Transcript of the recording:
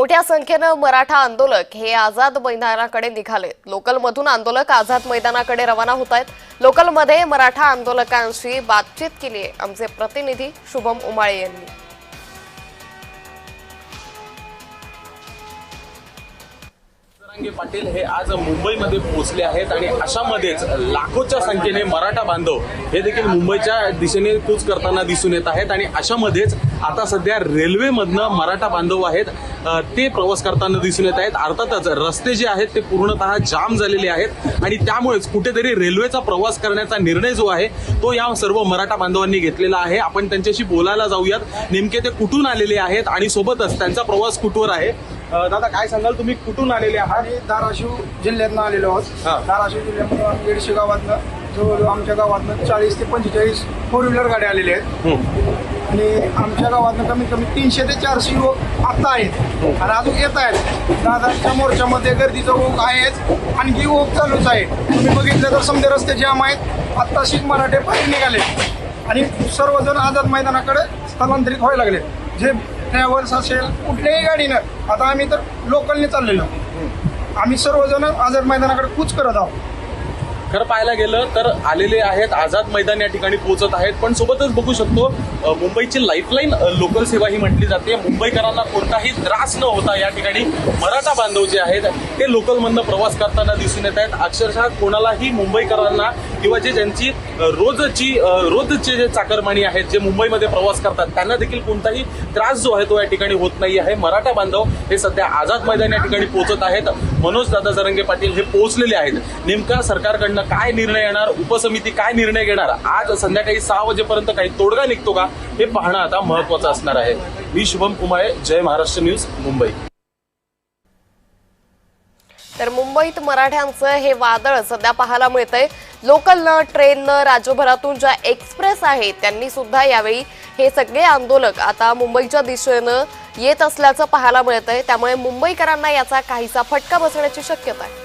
मोठ्या संख्येने मराठा आंदोलक हे आझाद मैदानाकडे निघाले। लोकलमधून आंदोलक आझाद मैदानाकडे रवाना होत आहेत। लोकलमध्ये मराठा आंदोलकांशी बातचीत केली आहे आमचे प्रतिनिधी शुभम उमाळे यांनी। जरांगे पाटील हे आज मुंबईमध्ये पोहोचले आहेत आणि अशामध्येच लाखोच्या संख्येने मराठा बांधव हे देखील मुंबईच्या दिशेने कूच करताना दिसून येत आहेत आणि अशामध्येच आता सध्या रेल्वेमधनं मराठा बांधव आहेत ते प्रवास करताना दिसून येत आहेत। अर्थातच रस्ते जे आहेत ते पूर्णतः जाम झालेले आहेत आणि त्यामुळेच कुठेतरी रेल्वेचा प्रवास करण्याचा निर्णय जो आहे तो या सर्व मराठा बांधवांनी घेतलेला आहे। आपण त्यांच्याशी बोलायला जाऊयात, नेमके ते कुठून आलेले आहेत आणि सोबतच त्यांचा प्रवास कुठवर आहे। दादा, काय सांगाल, तुम्ही कुठून आलेले आहात? धाराशिव जिल्ह्यातनं आलेलो आहोत। धाराशिव जिल्ह्यातून 150 गावातनं जवळ आमच्या गावातनं 40 ते 45 फोर व्हीलर गाड्या आलेल्या आहेत आणि आमच्या गावातनं कमीत कमी 300 ते 400 युवक आता आहेत आणि अजून येत आहेत। दादाच्या मोर्चामध्ये गर्दीचा ओघ आहेच, आणखी ओघ चालूच आहे। तुम्ही बघितलं तर समजा रस्ते जाम आहेत। आत्ताशी मराठे बाहेर निघाले आणि सर्वजण आझाद मैदानाकडे स्थलांतरित व्हायला लागले। जे ट्रॅव्हल्स असेल कुठल्याही गाडीनं, आता आम्ही तर लोकलने चाललेलो, आम्ही सर्वजण आझाद मैदानाकडे कूच करत आहोत। खरं पाहायला गेलं तर आलेले आहेत, आझाद मैदान या ठिकाणी पोहोचत आहेत, पण सोबतच बघू शकतो मुंबईची लाईफलाईन लोकल सेवा ही म्हटली जाते। मुंबईकरांना कोणताही त्रास न होता या ठिकाणी मराठा बांधव जे आहेत ते लोकलमधनं प्रवास करताना दिसून येत आहेत। अक्षरशः कोणालाही मुंबईकरांना किंवा जे ज्यांची रोजचे जे चाकरमानी आहेत, जे मुंबईमध्ये प्रवास करतात, त्यांना देखील कोणताही त्रास जो आहे तो या ठिकाणी होत नाही आहे। मराठा बांधव हे सध्या आझाद मैदान या ठिकाणी पोहोचत आहेत। मनोज दादा जरांगे पाटील हे पोहोचलेले आहेत। नेमका सरकारकडनं काय निर्णय येणार, उपसमिती काय निर्णय घेणार, आज संध्याकाळी 6 वाजेपर्यंत काही तोडगा निघतो का हे पाहणं आता महत्त्वाचं असणार आहे। मी शुभम कुमाळे, जय महाराष्ट्र न्यूज, मुंबई। तर मुंबईत मराठ्यांचं हे वादळ सध्या पाहायला मिळतंय। लोकलनं, ट्रेननं, राज्यभरातून ज्या एक्सप्रेस आहेत त्यांनी सुद्धा यावेळी हे सगळे आंदोलक आता मुंबईच्या दिशेनं येत असल्याचं पाहायला मिळतंय। त्यामुळे मुंबईकरांना याचा काहीसा फटका बसण्याची शक्यता आहे।